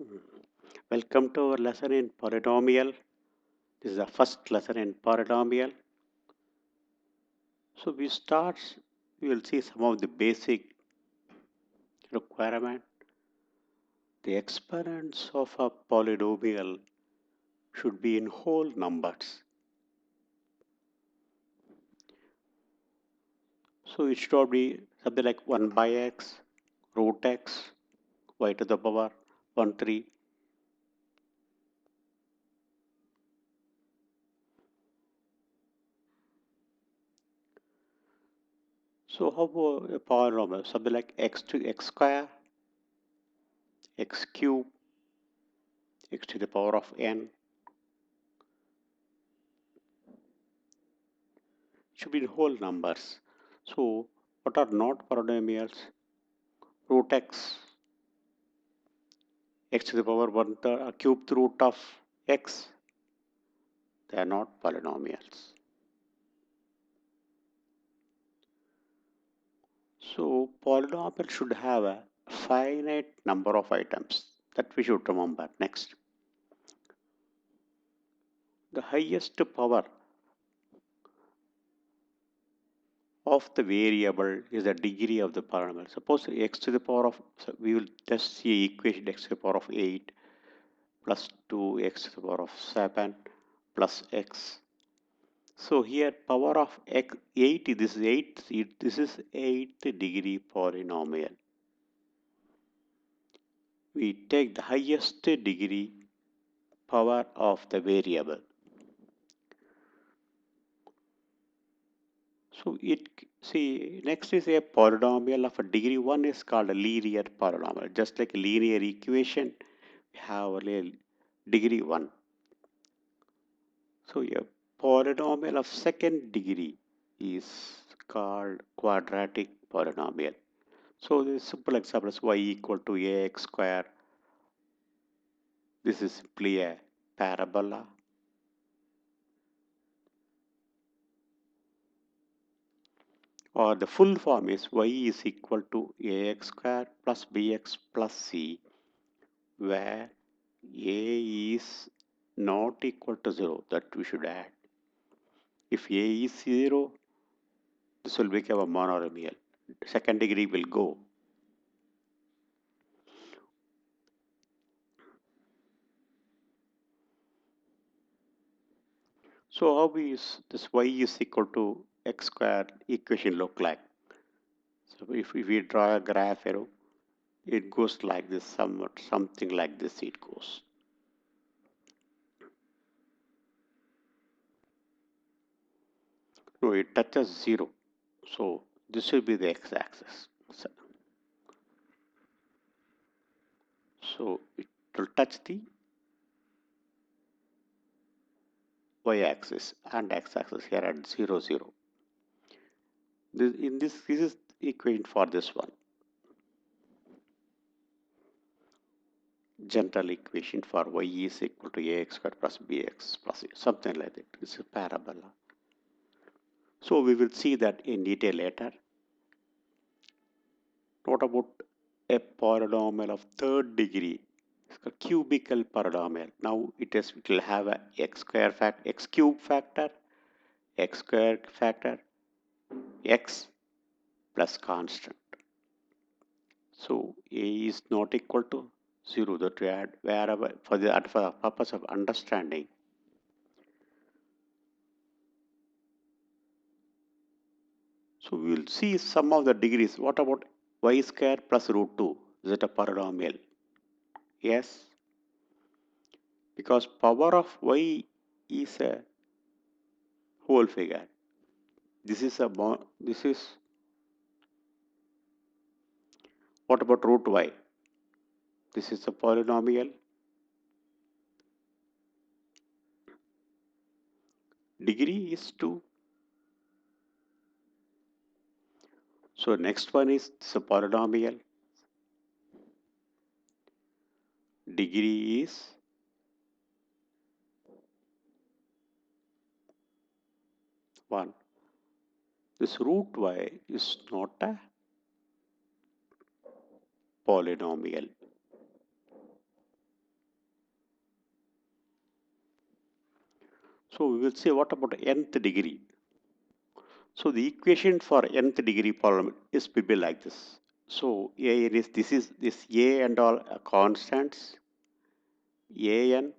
Mm. Welcome to our lesson in polynomial. This is the first lesson in polynomial. So we will see some of the basic requirement. The exponents of a polynomial should be in whole numbers. So it should be something like 1 by x, root x, y to the power 1, 3. So how about a polynomial? Something like x to x square, x cube, x to the power of n. Should be in whole numbers. So what are not polynomials? Root x, x to the power 1 third, a cubed root of x, they are not polynomials. So polynomial should have a finite number of items that we should remember. Next, the highest power of the variable is the degree of the polynomial. Suppose x to the power of, so we will just see equation x to the power of 8 plus 2x to the power of 7 plus x. So here power of x 8, this is 8, this is 8th degree polynomial. We take the highest degree power of the variable. So see next is a polynomial of a degree 1 is called a linear polynomial. Just like a linear equation, we have a degree 1. So a polynomial of second degree is called quadratic polynomial. So the simple example is y equal to ax square. This is simply a parabola. Or the full form is y is equal to ax square plus bx plus c, where a is not equal to 0. That we should add. If a is 0, this will become a monomial. Second degree will go. So how is this y is equal to x square equation look like? So if we draw a graph arrow, it goes like this, something like this it goes. No, it touches 0. So this will be the x-axis. So it will touch the y-axis and x-axis here at 0, 0. This is equation for this one. General equation for y is equal to ax squared plus bx plus c, something like that. It's a parabola. So we will see that in detail later. What about a polynomial of third degree? It's a cubical polynomial. Now it will have a x cube factor, x squared factor, x plus constant. So a is not equal to 0, that we add wherever for the purpose of understanding. So we will see some of the degrees. What about y square plus root 2? Is it a polynomial? Yes, because power of y is a whole figure. This is what about root y? This is a polynomial. Degree is 2. So next one is this a polynomial. Degree is 1. This root y is not a polynomial. So we will see what about nth degree. So the equation for nth degree polynomial is will be like this. So a is this a and all constants an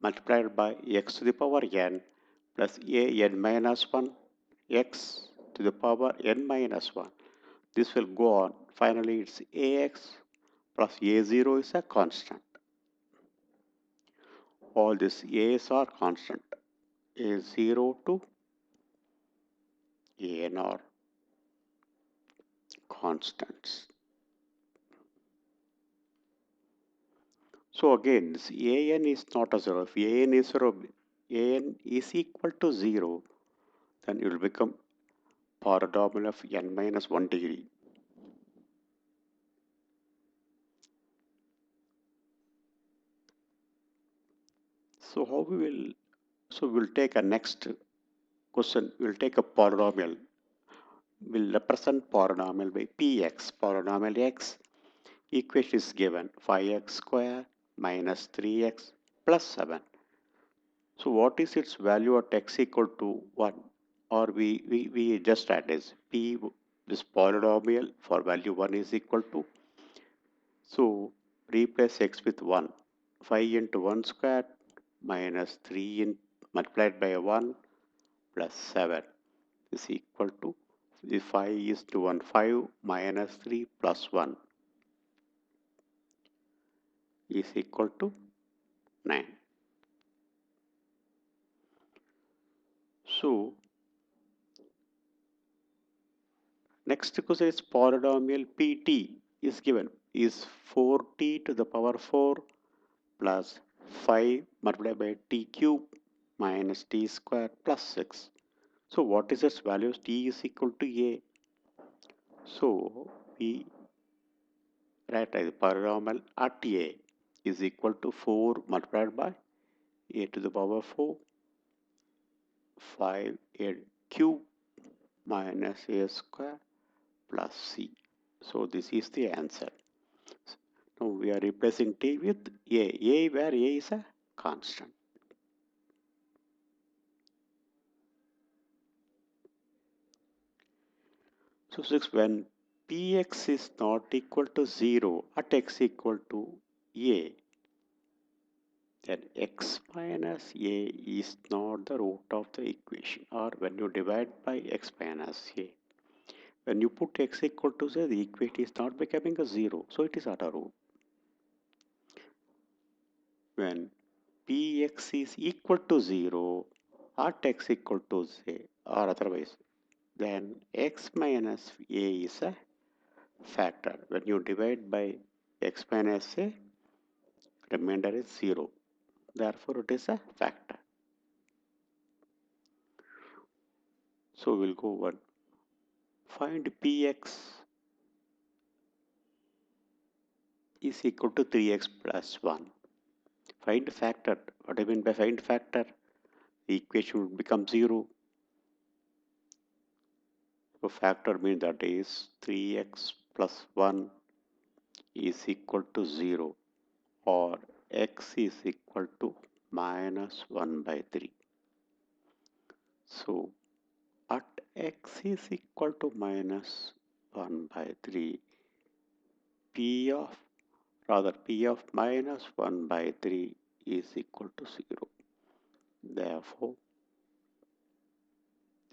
multiplied by x to the power n plus a n minus 1 x to the power n minus 1. This will go on. Finally, it's ax plus a0 is a constant. All these a's are constant. A0 to an are constants. So again, this an is not a 0. If an is 0, an is equal to 0, then it will become polynomial of n minus 1 degree. So how we will, so we'll take a next question, we'll take a polynomial. We'll represent polynomial by px, polynomial x. Equation is given 5x square minus 3x plus 7. So what is its value at x equal to 1? Or we just add this p, this polynomial for value 1 is equal to. So replace x with 1. 5 into 1 square minus 3 in, multiplied by 1 plus 7 is equal to, the 5 is to 1, 5 minus 3 plus 1 is equal to 9. So next question is polynomial pt is given is 4t to the power 4 plus 5 multiplied by t cube minus t square plus 6. So what is its value? T is equal to a. So we write as polynomial at a is equal to 4 multiplied by a to the power 4 5 a cube minus a square plus c. So this is the answer. Now we are replacing t with a. A where a is a constant. So 6 when px is not equal to 0 at x equal to a, then x minus a is not the root of the equation, or when you divide by x minus a. When you put x equal to 0, the equation is not becoming a 0, so it is not a root. When px is equal to 0 at x equal to 0 or otherwise, then x minus a is a factor. When you divide by x minus a, remainder is 0. Therefore, it is a factor. So we'll go one. Find px is equal to 3x plus 1. Find factor. What do I mean by find factor? The equation would become 0. So factor means that is 3x plus 1 is equal to 0, or x is equal to minus 1 by 3. So at x is equal to minus 1 by 3, p of minus 1 by 3 is equal to 0. Therefore,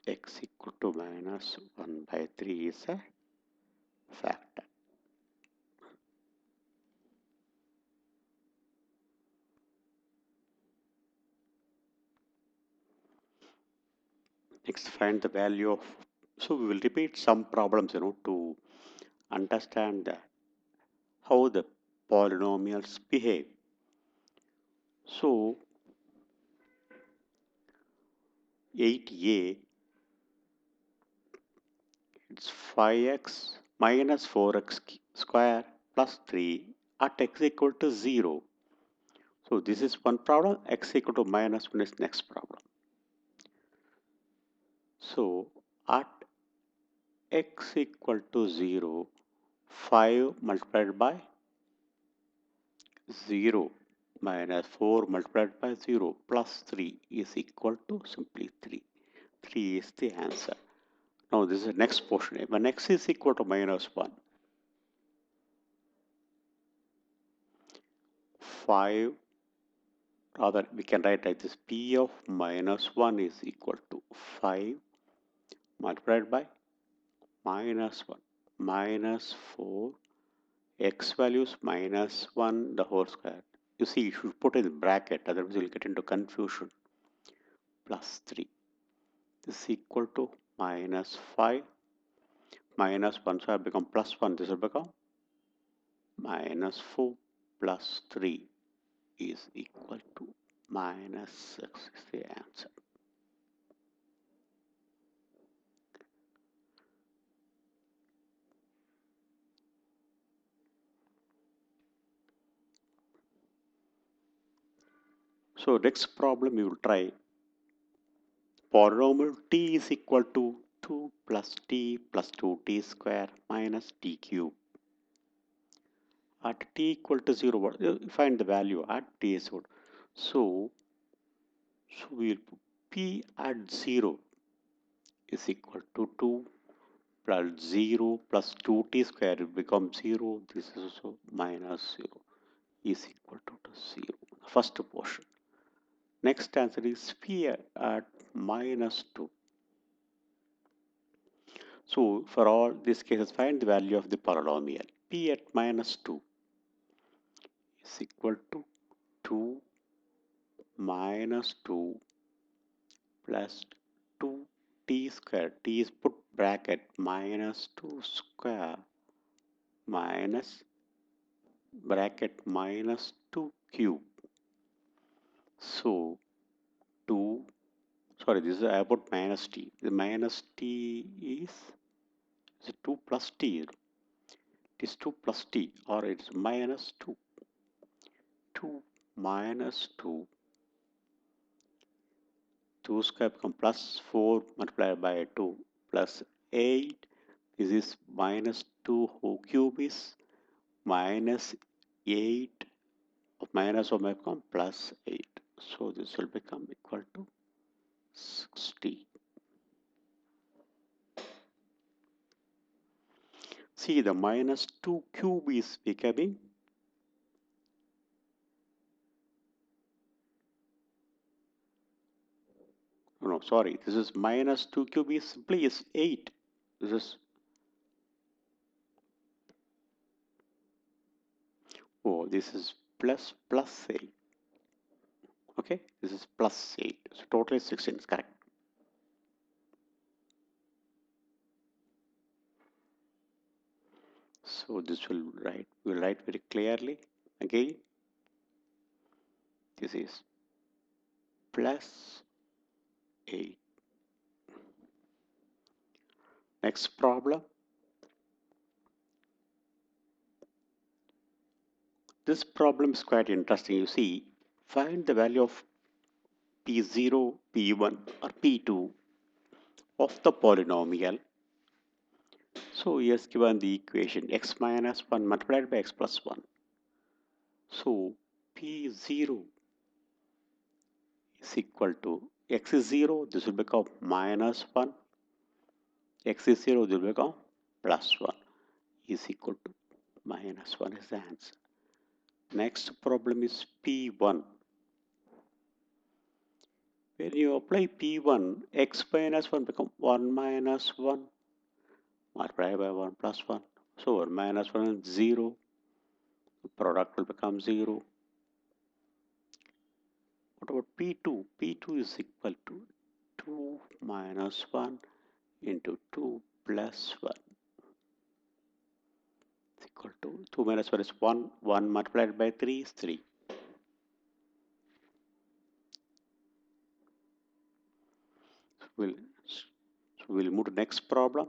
x equal to minus 1 by 3 is a factor. Next, find the value of, so we will repeat some problems, to understand how the polynomials behave. So 8a, it's 5x minus 4x square plus 3 at x equal to 0. So this is one problem, x equal to minus 1 is next problem. So at x equal to 0, 5 multiplied by 0 minus 4 multiplied by 0 plus 3 is equal to simply 3. 3 is the answer. Now this is the next portion. When x is equal to minus 1, 5, rather we can write like this, p of minus 1 is equal to 5 multiplied by minus 1 minus 4, x values minus 1 the whole square. You see, you should put in bracket, otherwise you'll get into confusion. Plus 3 is equal to minus 5 minus 1, so I become plus 1. This will become minus 4 plus 3 is equal to minus 6 is the answer. So next problem you will try. Polynomial t is equal to 2 plus t plus 2t square minus t cube. At t equal to 0, find the value at t is 0. So we'll put p at 0 is equal to 2 plus 0 plus 2t square will become 0. This is also minus 0 is equal to 0. First portion. Next answer is p at minus 2. So for all these cases, find the value of the polynomial. P at minus 2 is equal to 2 minus 2 plus 2t square. T is put bracket minus 2 square minus bracket minus 2 cube. So 2, sorry, this is I put minus t. The minus t is 2 plus t. It is 2 plus t, or it's minus 2. 2 minus 2. 2 square become plus 4 multiplied by 2 plus 8. This is minus 2 whole cube is minus 8 of minus 1 become plus 8. So this will become equal to 60. See, the minus 2 cube is becoming, no, sorry, this is minus 2 cube is simply is 8. This is, oh, this is plus 8. Okay, this is plus 8. So totally 16 is correct. So this will write very clearly. Again, this is plus 8. Next problem. This problem is quite interesting. You see, find the value of P0, P1 or P2 of the polynomial. So he has given the equation x minus 1 multiplied by x plus 1. So P0 is equal to x is 0, this will become minus 1. X is 0, this will become plus 1 is equal to minus 1 is the answer. Next problem is P1. When you apply P1, x minus 1 become 1 minus 1 multiplied by 1 plus 1. So 1 minus 1 is 0. The product will become 0. What about P2? P2 is equal to 2 minus 1 into 2 plus 1. It's equal to 2 minus 1 is 1. 1 multiplied by 3 is 3. We'll move to next problem.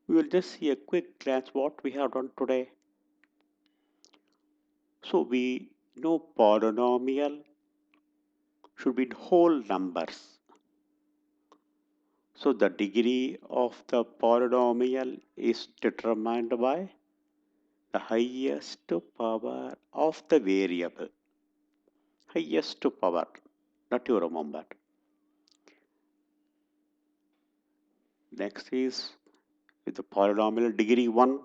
We will just see a quick glance what we have done today. So we know polynomial should be in whole numbers. So the degree of the polynomial is determined by the highest power of the variable. Highest power, that you remember. Next is with the polynomial degree 1.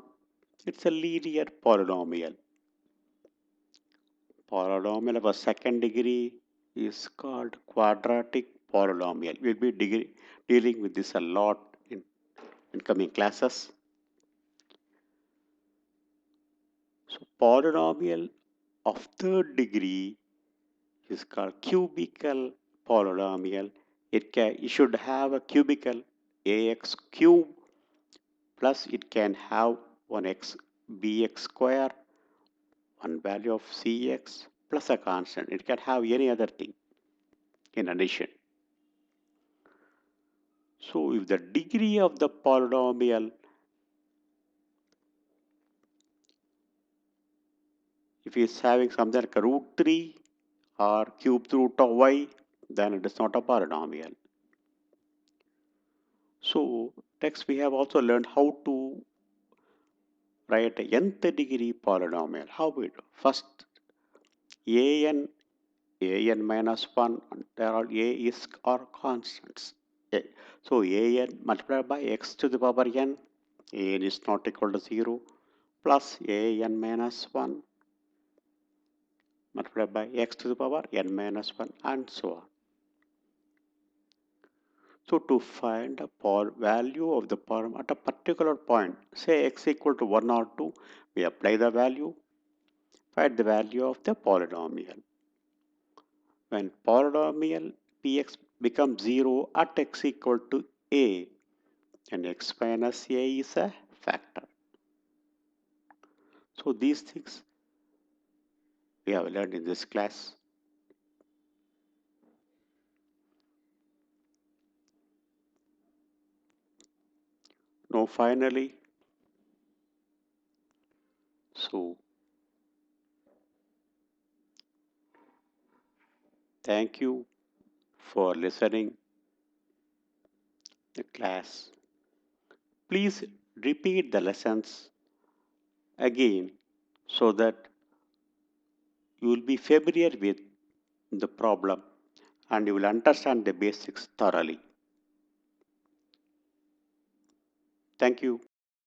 It's a linear polynomial. Polynomial of a second degree is called quadratic polynomial. We'll be dealing with this a lot in coming classes. So polynomial of third degree is called cubical polynomial. It should have a cubical ax cube plus it can have 1x bx square, one value of cx plus a constant. It can have any other thing in addition. So if the degree of the polynomial, if it's having something like a root 3 or cube root of y, then it is not a polynomial. So next we have also learned how to write a nth degree polynomial. How we do? First, an minus 1, there are a is are constants. So an multiplied by x to the power n, an is not equal to 0, plus an minus 1 multiplied by x to the power n minus 1 and so on. So to find a value of the polynomial at a particular point, say x equal to 1 or 2, we apply the value, find the value of the polynomial. When polynomial px becomes 0 at x equal to a, then x minus a is a factor. So these things we have learned in this class. Now finally, so thank you for listening the class. Please repeat the lessons again so that you will be familiar with the problem and you will understand the basics thoroughly. Thank you.